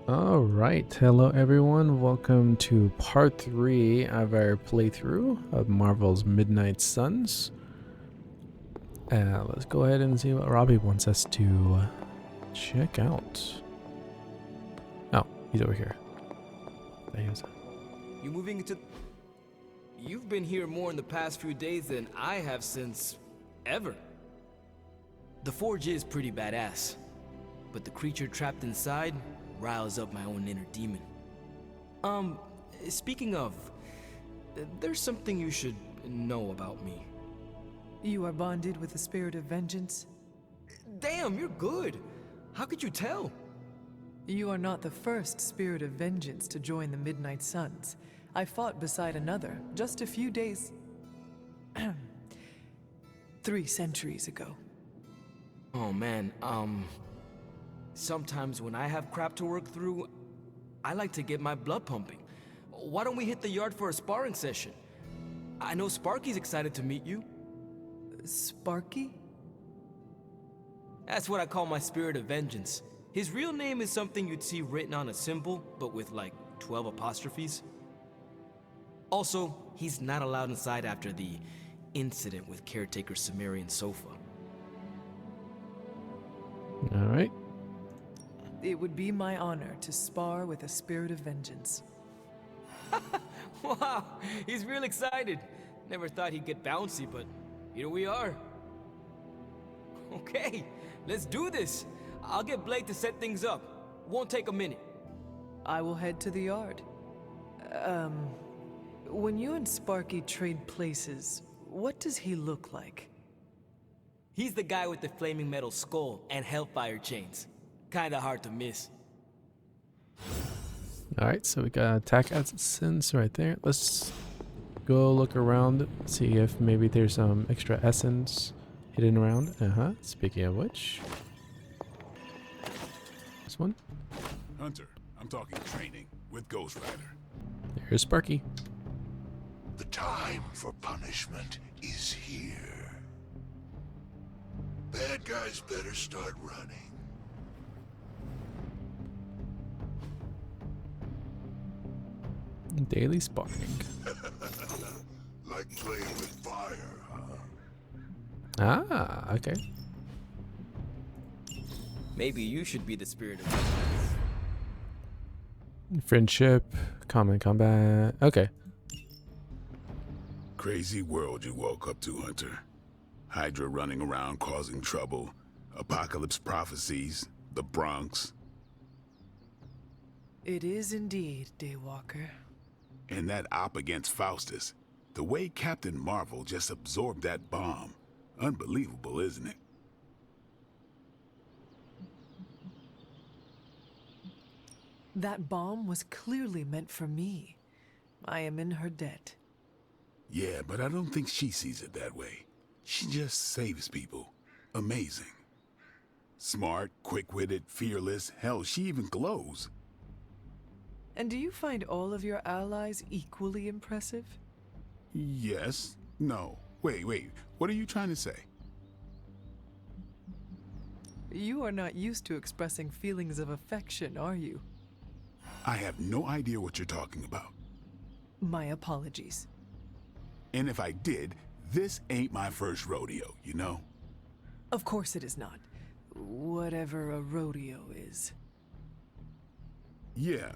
All right, hello everyone. Welcome to part 3 of our playthrough of Marvel's Midnight Suns. Let's go ahead and see what Robbie wants us to check out. Oh, he's over here. There he is. You moving into... You've been here more in the past few days than I have since... ever. The forge is pretty badass, but the creature trapped inside riles up my own inner demon. Speaking of, there's something you should know about me. You are bonded with the spirit of vengeance? Damn, you're good. How could you tell? You are not the first spirit of vengeance to join the Midnight Suns. I fought beside another just a few days... 3 centuries ago. Oh man, sometimes when I have crap to work through, I like to get my blood pumping. Why don't we hit the yard for a sparring session? I know Sparky's excited to meet you. Sparky? That's what I call my spirit of vengeance. His real name is something you'd see written on a symbol, but with like 12 apostrophes. Also, he's not allowed inside after the incident with caretaker Sumerian Sofa. All right. It would be my honor to spar with a spirit of vengeance. Wow, he's real excited. Never thought he'd get bouncy, but here we are. Okay, let's do this. I'll get Blake to set things up. Won't take a minute. I will head to the yard. When you and Sparky trade places, what does he look like? He's the guy with the flaming metal skull and hellfire chains. Kinda hard to miss. All right, so we got attack essence right there. Let's go look around, see if maybe there's some extra essence hidden around. Speaking of which, this one. Hunter, I'm talking training with Ghost Rider. There's Sparky. The time for punishment is here. Bad guys better start running. Daily sparring. Like playing with fire, huh? Ah, okay. Maybe you should be the spirit of vengeance. Friendship, common combat. Okay. Crazy world you woke up to, Hunter. Hydra running around causing trouble. Apocalypse prophecies. The Bronx. It is indeed, Daywalker. And that op against Faustus. The way Captain Marvel just absorbed that bomb. Unbelievable, isn't it? That bomb was clearly meant for me. I am in her debt. Yeah, but I don't think she sees it that way. She just saves people. Amazing. Smart, quick-witted, fearless. Hell, she even glows. And do you find all of your allies equally impressive? Yes. No. Wait. What are you trying to say? You are not used to expressing feelings of affection, are you? I have no idea what you're talking about. My apologies. And if I did, this ain't my first rodeo, you know? Of course it is not. Whatever a rodeo is. Yeah.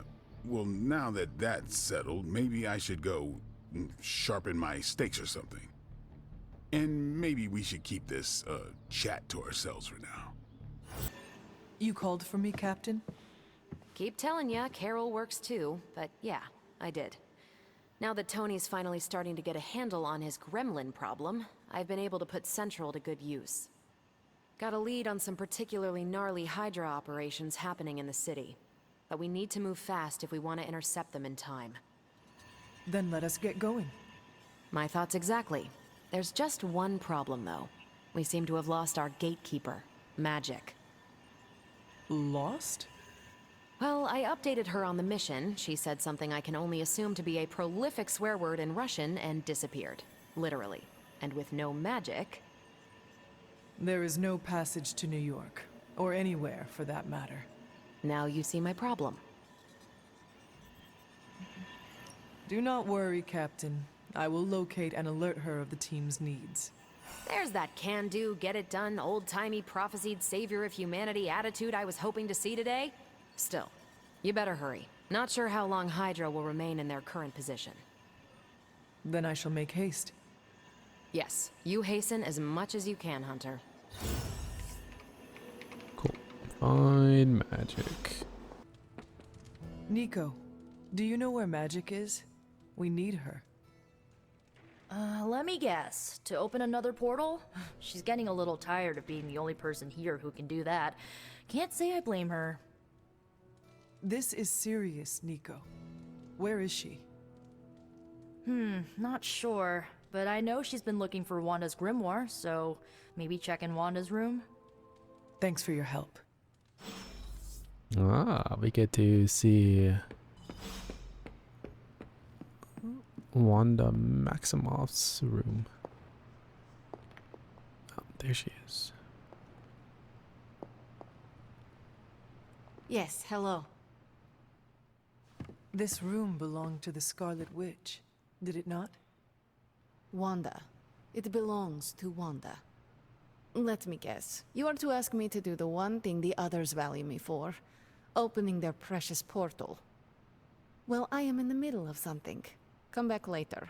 Well, now that that's settled, maybe I should go sharpen my stakes or something. And maybe we should keep this chat to ourselves for now. You called for me, Captain? Keep telling ya, Carol works too, but yeah, I did. Now that Tony's finally starting to get a handle on his gremlin problem, I've been able to put Central to good use. Got a lead on some particularly gnarly Hydra operations happening in the city. But we need to move fast if we want to intercept them in time. Then let us get going. My thoughts exactly. There's just one problem, though. We seem to have lost our gatekeeper, Magic. Lost? Well, I updated her on the mission. She said something I can only assume to be a prolific swear word in Russian and disappeared. Literally. And with no magic... There is no passage to New York, or anywhere for that matter. Now you see my problem. Do not worry, Captain. I will locate and alert her of the team's needs. There's that can-do, get-it-done, old-timey prophesied savior of humanity attitude I was hoping to see today. Still, you better hurry. Not sure how long Hydra will remain in their current position. Then I shall make haste. Yes, you hasten as much as you can, Hunter. Cool. Find magic. Nico, do you know where Magic is? We need her. Let me guess. To open another portal? She's getting a little tired of being the only person here who can do that. Can't say I blame her. This is serious, Nico. Where is she? Not sure. But I know she's been looking for Wanda's grimoire, so maybe check in Wanda's room? Thanks for your help. Ah, we get to see Wanda Maximoff's room. Oh, there she is. Yes, hello. This room belonged to the Scarlet Witch, did it not? Wanda. It belongs to Wanda. Let me guess. You are to ask me to do the one thing the others value me for. Opening their precious portal. Well, I am in the middle of something. Come back later.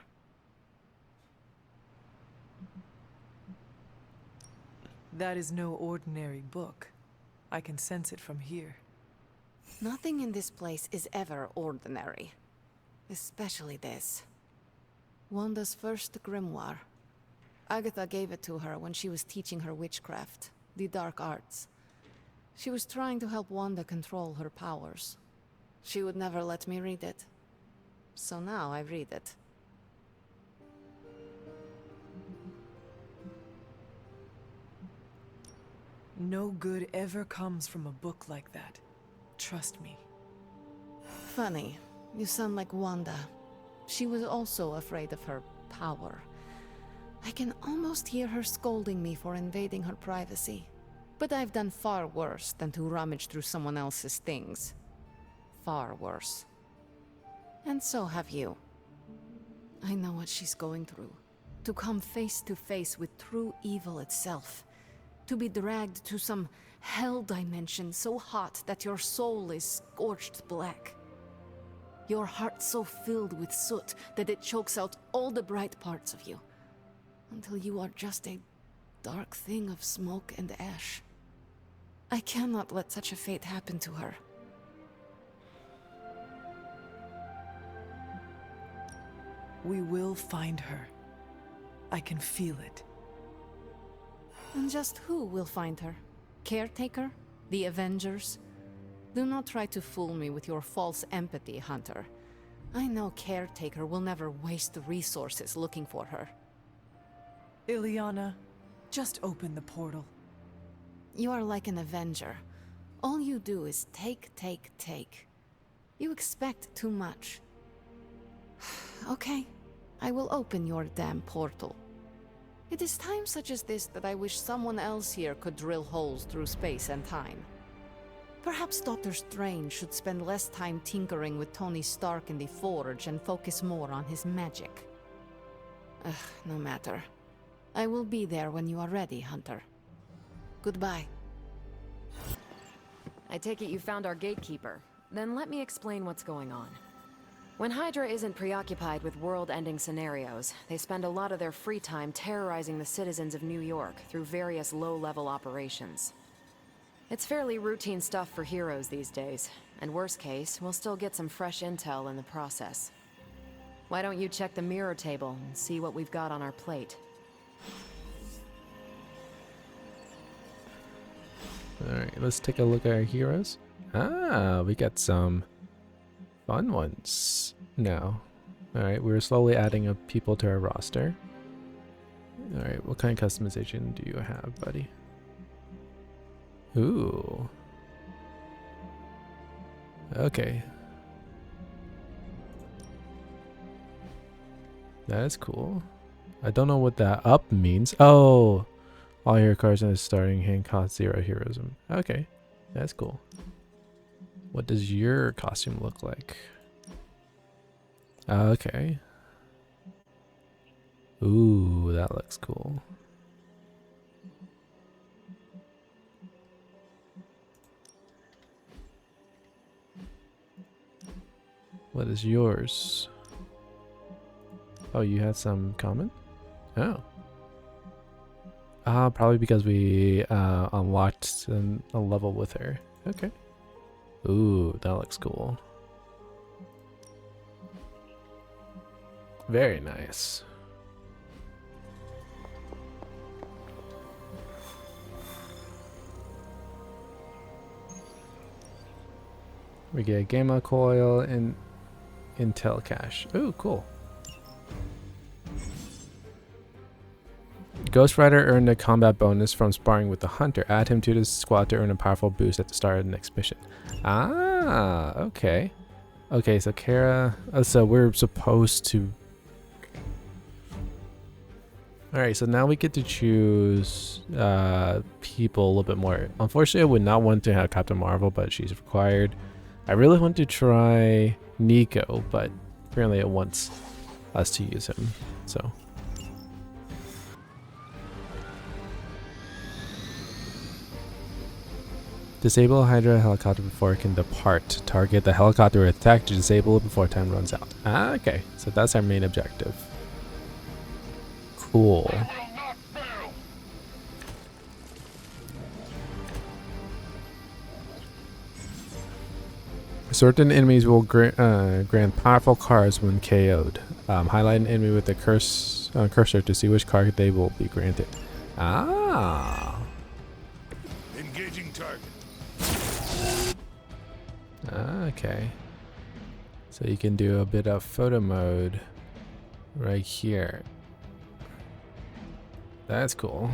That is no ordinary book. I can sense it from here. Nothing in this place is ever ordinary. Especially this. Wanda's first grimoire. Agatha gave it to her when she was teaching her witchcraft, the dark arts. She was trying to help Wanda control her powers. She would never let me read it. So now I read it. No good ever comes from a book like that. Trust me. Funny. You sound like Wanda. She was also afraid of her power. I can almost hear her scolding me for invading her privacy. But I've done far worse than to rummage through someone else's things. Far worse. And so have you. I know what she's going through. To come face to face with true evil itself. To be dragged to some hell dimension so hot that your soul is scorched black. Your heart so filled with soot that it chokes out all the bright parts of you. Until you are just a dark thing of smoke and ash. I cannot let such a fate happen to her. We will find her. I can feel it. And just who will find her? Caretaker? The Avengers? Do not try to fool me with your false empathy, Hunter. I know Caretaker will never waste the resources looking for her. Ileana, just open the portal. You are like an Avenger. All you do is take, take, take. You expect too much. Okay, I will open your damn portal. It is times such as this that I wish someone else here could drill holes through space and time. Perhaps Doctor Strange should spend less time tinkering with Tony Stark in the Forge and focus more on his magic. No matter. I will be there when you are ready, Hunter. Goodbye. I take it you found our gatekeeper. Then let me explain what's going on. When Hydra isn't preoccupied with world-ending scenarios, they spend a lot of their free time terrorizing the citizens of New York through various low-level operations. It's fairly routine stuff for heroes these days, and worst case, we'll still get some fresh intel in the process. Why don't you check the mirror table and see what we've got on our plate? Alright, let's take a look at our heroes. Ah, we got some fun ones now. Alright, we're slowly adding up people to our roster. Alright, what kind of customization do you have, buddy? Ooh. Okay. That is cool. I don't know what that up means. Oh! All your cards in the starting hand cost 0 heroism. Okay, that's cool. What does your costume look like? Okay. Ooh, that looks cool. What is yours? Oh, you had some comment? Oh. Probably because we unlocked a level with her. Okay. Ooh, that looks cool. Very nice. We get a gamma coil and intel cache. Ooh, cool. Ghost Rider earned a combat bonus from sparring with the Hunter. Add him to the squad to earn a powerful boost at the start of the next mission. Ah, okay. Okay, so Kara... so we're supposed to... Alright, so now we get to choose people a little bit more. Unfortunately, I would not want to have Captain Marvel, but she's required. I really want to try Nico, but apparently it wants us to use him, so... Disable Hydra helicopter before it can depart. Target the helicopter with attack to disable it before time runs out. Ah, okay. So that's our main objective. Cool. Certain enemies will grant powerful cards when KO'd. Highlight an enemy with the cursor to see which card they will be granted. Ah. Engaging target. Okay. So you can do a bit of photo mode right here. That's cool.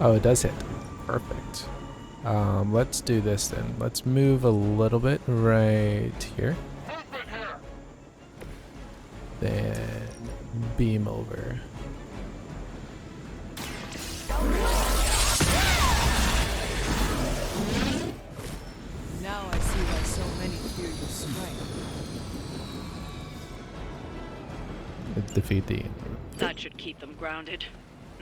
Oh, it does hit. Perfect. Let's do this then. Let's move a little bit right here. Then beam over. Now I see why so many fear your strength. Defeat the... That should keep them grounded.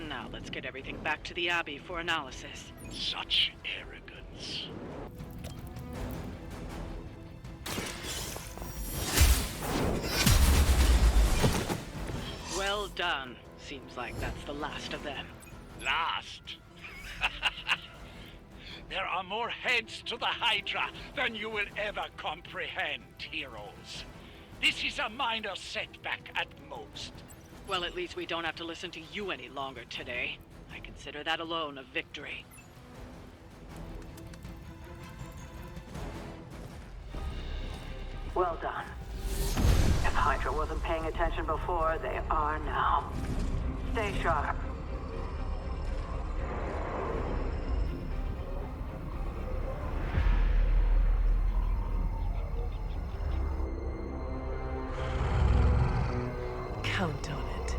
Now let's get everything back to the Abbey for analysis. Such arrogance. Well done. Seems like that's the last of them. Last. There are more heads to the Hydra than you will ever comprehend, heroes. This is a minor setback at most. Well, at least we don't have to listen to you any longer today. I consider that alone a victory. Well done. If Hydra wasn't paying attention before, they are now. Stay sharp. Count on it.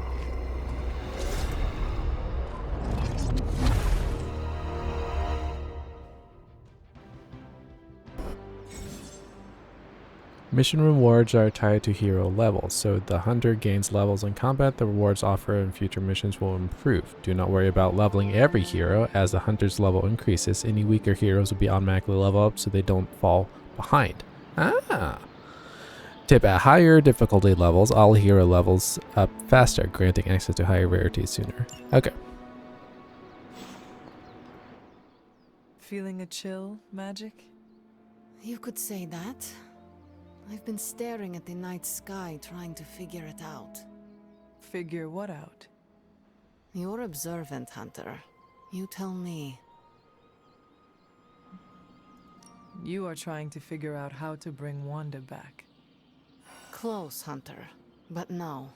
Mission rewards are tied to hero levels, so the hunter gains levels in combat. The rewards offered in future missions will improve. Do not worry about leveling every hero. As the hunter's level increases, any weaker heroes will be automatically level up so they don't fall behind. Ah! Tip: at higher difficulty levels, all hero levels up faster, granting access to higher rarities sooner. Okay. Feeling a chill, Magic? You could say that. I've been staring at the night sky trying to figure it out. Figure what out? You're observant, Hunter. You tell me. You are trying to figure out how to bring Wanda back. Close, Hunter. But no.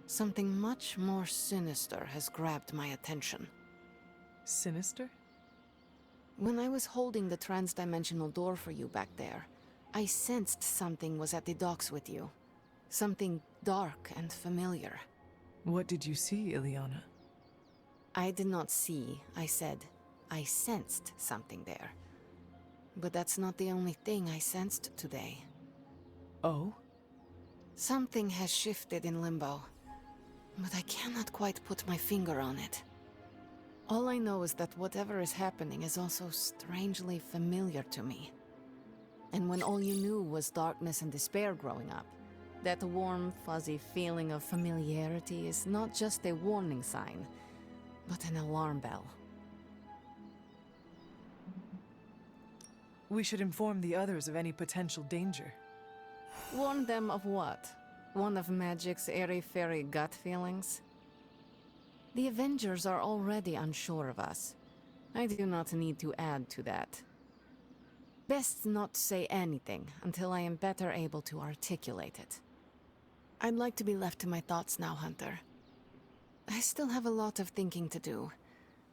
Something much more sinister has grabbed my attention. Sinister? When I was holding the transdimensional door for you back there, I sensed something was at the docks with you. Something dark and familiar. What did you see, Illyana? I did not see, I said. I sensed something there. But that's not the only thing I sensed today. Oh? Something has shifted in Limbo, but I cannot quite put my finger on it. All I know is that whatever is happening is also strangely familiar to me. And when all you knew was darkness and despair growing up, that warm, fuzzy feeling of familiarity is not just a warning sign, but an alarm bell. We should inform the others of any potential danger. Warn them of what? One of Magic's airy-fairy gut feelings? The Avengers are already unsure of us. I do not need to add to that. Best not say anything until I am better able to articulate it. I'd like to be left to my thoughts now, Hunter. I still have a lot of thinking to do,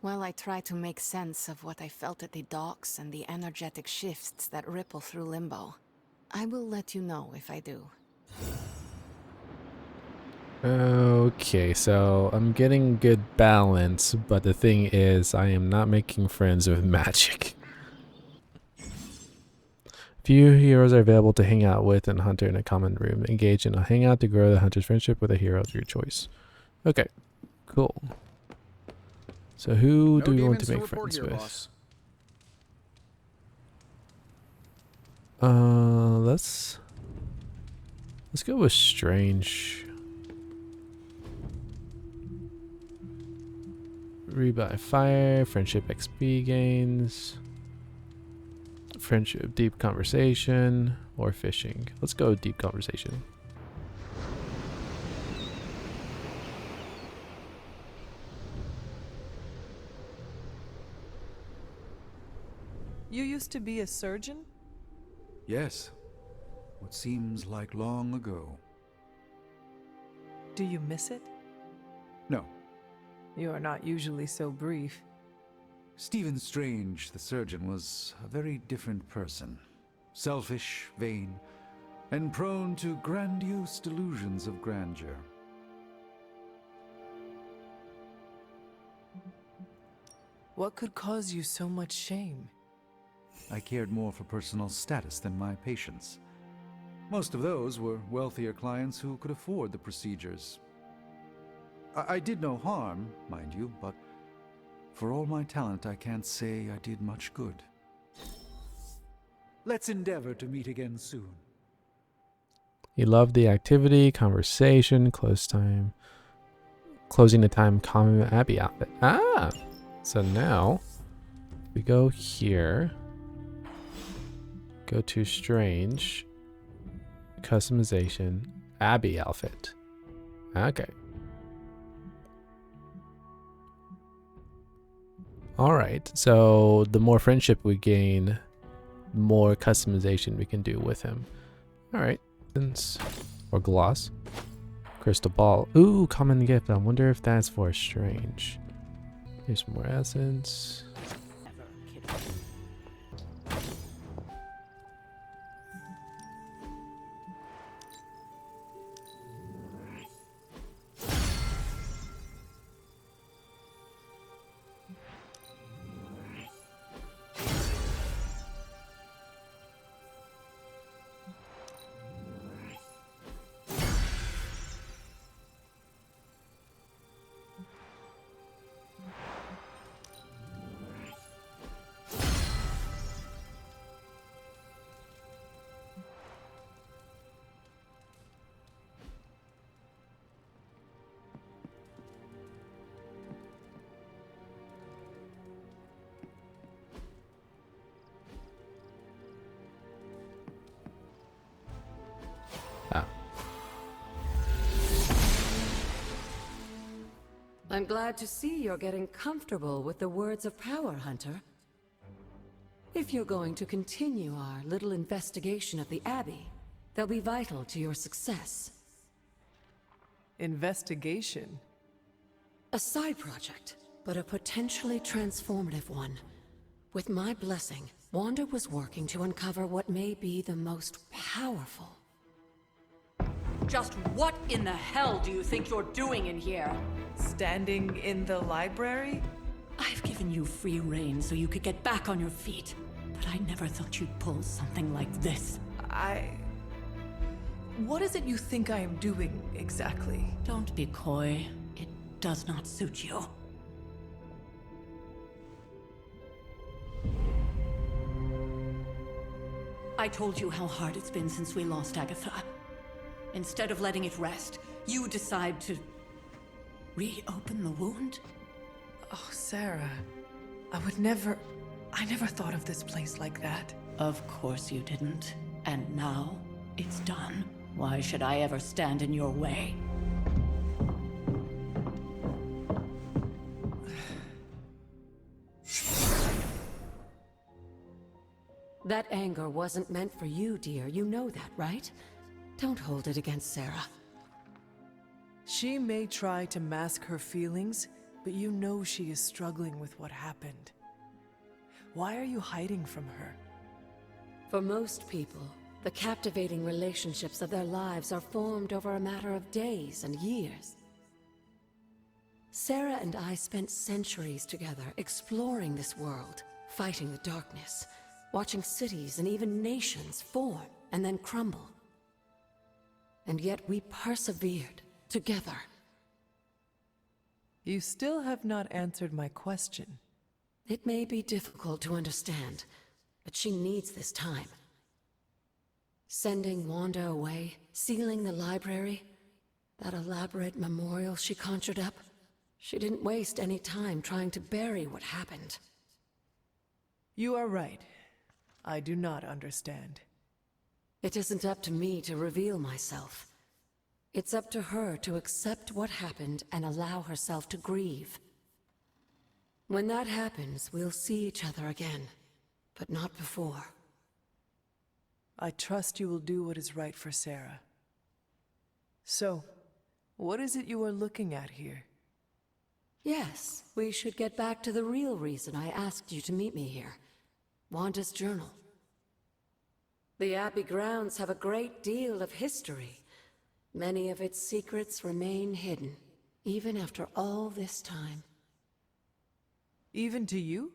while I try to make sense of what I felt at the docks and the energetic shifts that ripple through Limbo. I will let you know if I do. Okay, so I'm getting good balance, but the thing is, I am not making friends with Magic. Few heroes are available to hang out with and Hunter in a common room. Engage in a hangout to grow the Hunter's friendship with a hero of your choice. Okay, cool. So who do we want to make friends with? Boss. Let's go with Strange. Rebuy Fire, Friendship XP gains, Friendship Deep Conversation, or Fishing. Let's go Deep Conversation. You used to be a surgeon? Yes. What seems like long ago. Do you miss it? No. You are not usually so brief. Stephen Strange, the surgeon, was a very different person. Selfish, vain, and prone to grandiose delusions of grandeur. What could cause you so much shame? I cared more for personal status than my patients. Most of those were wealthier clients who could afford the procedures. I did no harm, mind you, but for all my talent, I can't say I did much good. Let's endeavor to meet again soon. He loved the activity, conversation, closing the time, common Abby outfit. Ah! So now, we go here, go to Strange, customization, Abby outfit. Okay. Alright, so the more friendship we gain, the more customization we can do with him. Alright, or gloss. Crystal ball. Ooh, common gift. I wonder if that's for Strange. Here's some more essence. I'm glad to see you're getting comfortable with the words of power, Hunter. If you're going to continue our little investigation of the Abbey, they'll be vital to your success. Investigation? A side project, but a potentially transformative one. With my blessing, Wanda was working to uncover what may be the most powerful. Just what in the hell do you think you're doing in here? Standing in the library? I've given you free rein so you could get back on your feet. but I never thought you'd pull something like this. What is it you think I am doing, exactly? Don't be coy. It does not suit you. I told you how hard it's been since we lost Agatha. Instead of letting it rest, you decide to reopen the wound? Oh, Sarah. I never thought of this place like that. Of course you didn't. And now, it's done. Why should I ever stand in your way? That anger wasn't meant for you, dear. You know that, right? Don't hold it against Sarah. She may try to mask her feelings, but you know she is struggling with what happened. Why are you hiding from her? For most people, the captivating relationships of their lives are formed over a matter of days and years. Sarah and I spent centuries together exploring this world, fighting the darkness, watching cities and even nations form and then crumble. And yet we persevered together. You still have not answered my question. It may be difficult to understand, but she needs this time. Sending Wanda away, sealing the library, that elaborate memorial she conjured up, she didn't waste any time trying to bury what happened. You are right. I do not understand. It isn't up to me to reveal myself. It's up to her to accept what happened and allow herself to grieve. When that happens, we'll see each other again, but not before. I trust you will do what is right for Sarah. So, what is it you are looking at here? Yes, we should get back to the real reason I asked you to meet me here. Wanda's journal. The Abbey grounds have a great deal of history. Many of its secrets remain hidden, even after all this time. Even to you?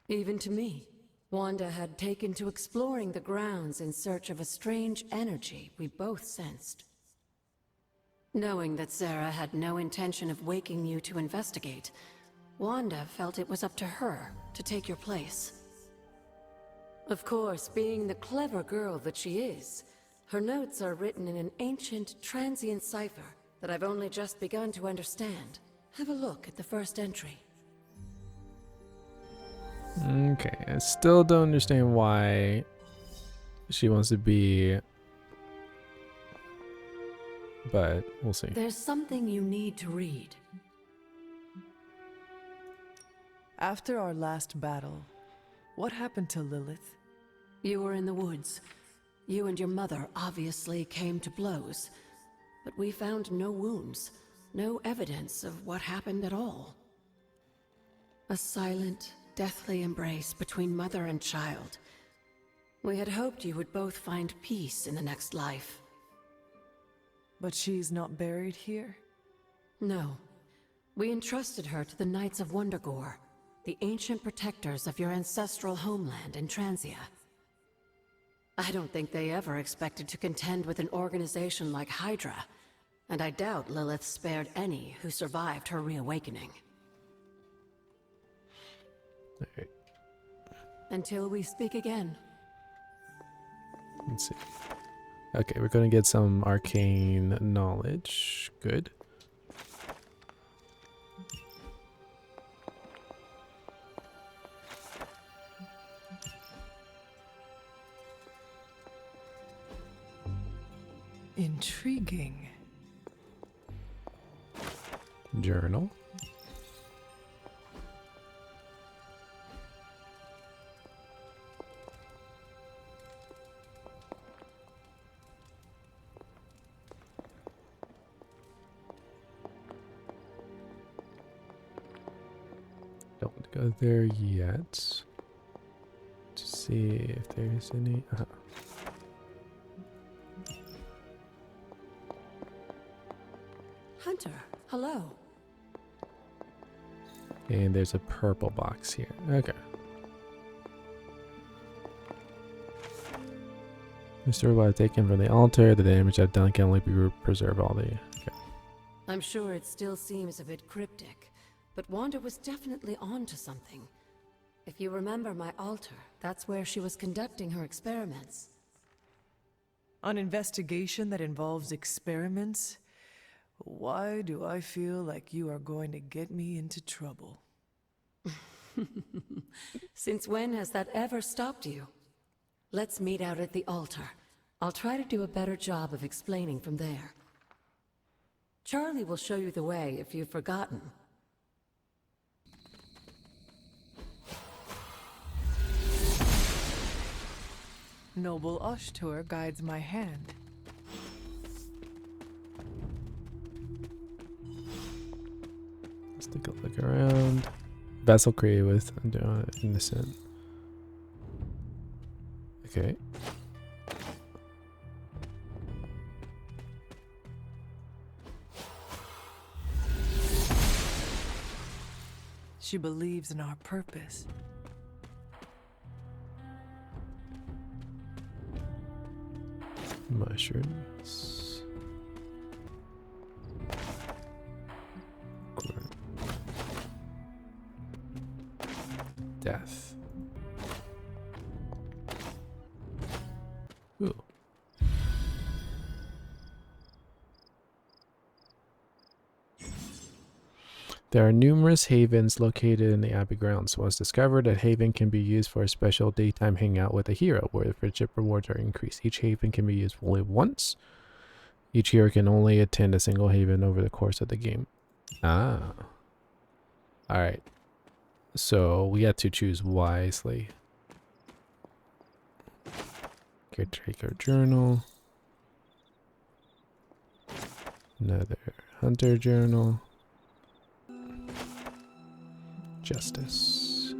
Even to me. Wanda had taken to exploring the grounds in search of a strange energy we both sensed. Knowing that Sarah had no intention of waking you to investigate, Wanda felt it was up to her to take your place. Of course, being the clever girl that she is, her notes are written in an ancient, transient cipher that I've only just begun to understand. Have a look at the first entry. Okay, I still don't understand why she wants to be, but we'll see. There's something you need to read. After our last battle, what happened to Lilith? You were in the woods. You and your mother obviously came to blows, but we found no wounds, no evidence of what happened at all. A silent, deathly embrace between mother and child. We had hoped you would both find peace in the next life. But she's not buried here? No. We entrusted her to the Knights of Wundagore, the ancient protectors of your ancestral homeland in Transia. I don't think they ever expected to contend with an organization like Hydra, and I doubt Lilith spared any who survived her reawakening. Okay. Until we speak again. Let's see. Okay, we're gonna get some arcane knowledge. Good. Intriguing. Journal. Don't go there yet. To see if there's any. Hunter, hello. And there's a purple box here. Okay. Restore what I've taken from the altar. The damage I've done can only be preserve all the... Okay. I'm sure it still seems a bit cryptic, but Wanda was definitely onto something. If you remember my altar, that's where she was conducting her experiments. An investigation that involves experiments? Why do I feel like you are going to get me into trouble? Since when has that ever stopped you? Let's meet out at the altar. I'll try to do a better job of explaining from there. Charlie will show you the way if you've forgotten. Noble Ashtur guides my hand. Let's take a look around. Vessel created with innocent. Okay. She believes in our purpose. Mushrooms. Death. Ooh. There are numerous havens located in the Abbey grounds. Once discovered, a haven can be used for a special daytime hangout with a hero, where the friendship rewards are increased. Each haven can be used only once. Each hero can only attend a single haven over the course of the game. Ah. Alright. So, we have to choose wisely. Caretaker journal. Another hunter journal. Justice.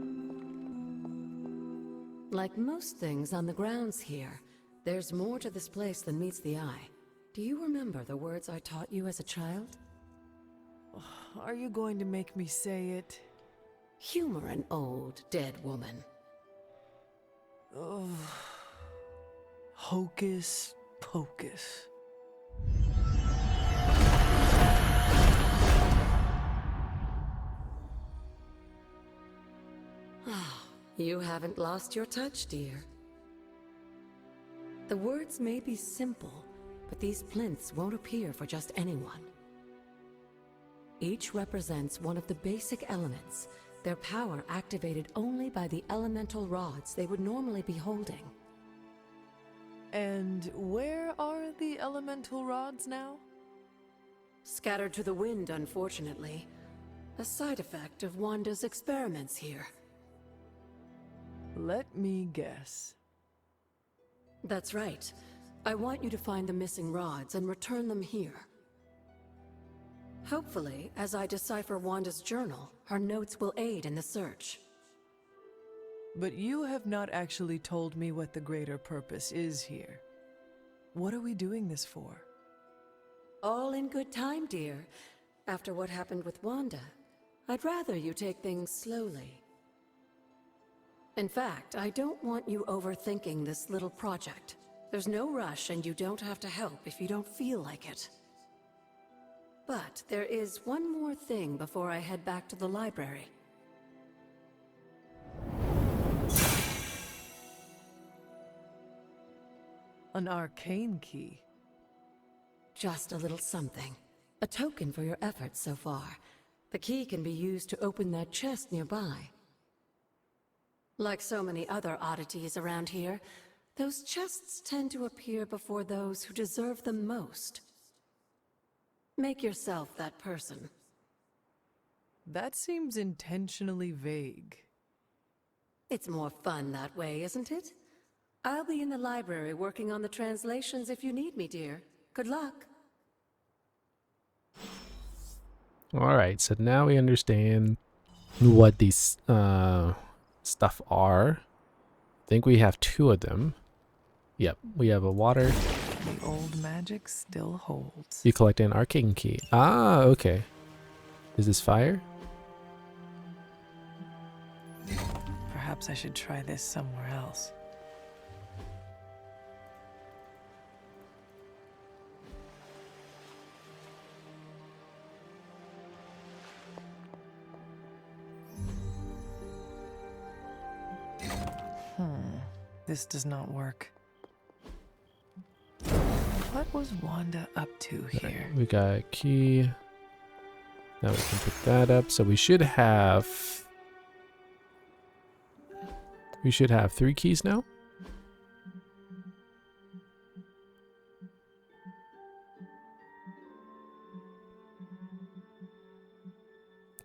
Like most things on the grounds here, there's more to this place than meets the eye. Do you remember the words I taught you as a child? Are you going to make me say it? Humor an old, dead woman. Ugh. Hocus pocus. You haven't lost your touch, dear. The words may be simple, but these plinths won't appear for just anyone. Each represents one of the basic elements, their power activated only by the elemental rods they would normally be holding. And where are the elemental rods now? Scattered to the wind, unfortunately. A side effect of Wanda's experiments here. Let me guess. That's right. I want you to find the missing rods and return them here. Hopefully, as I decipher Wanda's journal, her notes will aid in the search. But you have not actually told me what the greater purpose is here. What are we doing this for? All in good time, dear. After what happened with Wanda, I'd rather you take things slowly. In fact, I don't want you overthinking this little project. There's no rush and you don't have to help if you don't feel like it. But there is one more thing before I head back to the library. An arcane key. Just a little something. A token for your efforts so far. The key can be used to open that chest nearby. Like so many other oddities around here, those chests tend to appear before those who deserve them most. Make yourself that person. That seems intentionally vague. It's more fun that way, isn't it? I'll be in the library working on the translations if you need me, dear. Good luck. Alright, so now we understand what these stuff are. I think we have 2 of them. Yep, we have a water. The old magic still holds. You collect an arcane key. Ah, okay. Is this fire? Perhaps I should try this somewhere else. This does not work. What was Wanda up to here? We got a key. Now we can pick that up. So we should have 3 keys now.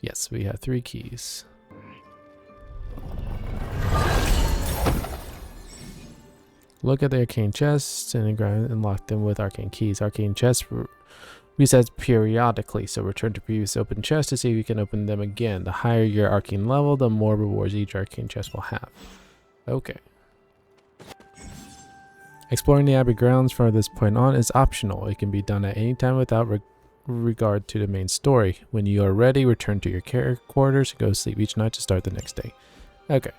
Yes, we have 3 keys. Look at the arcane chests and unlock them with arcane keys. Arcane chests resets periodically, so return to previous open chests to see if you can open them again. The higher your arcane level, the more rewards each arcane chest will have. Okay. Exploring the Abbey grounds from this point on is optional. It can be done at any time without regard to the main story. When you are ready, return to your quarters and go to sleep each night to start the next day. Okay.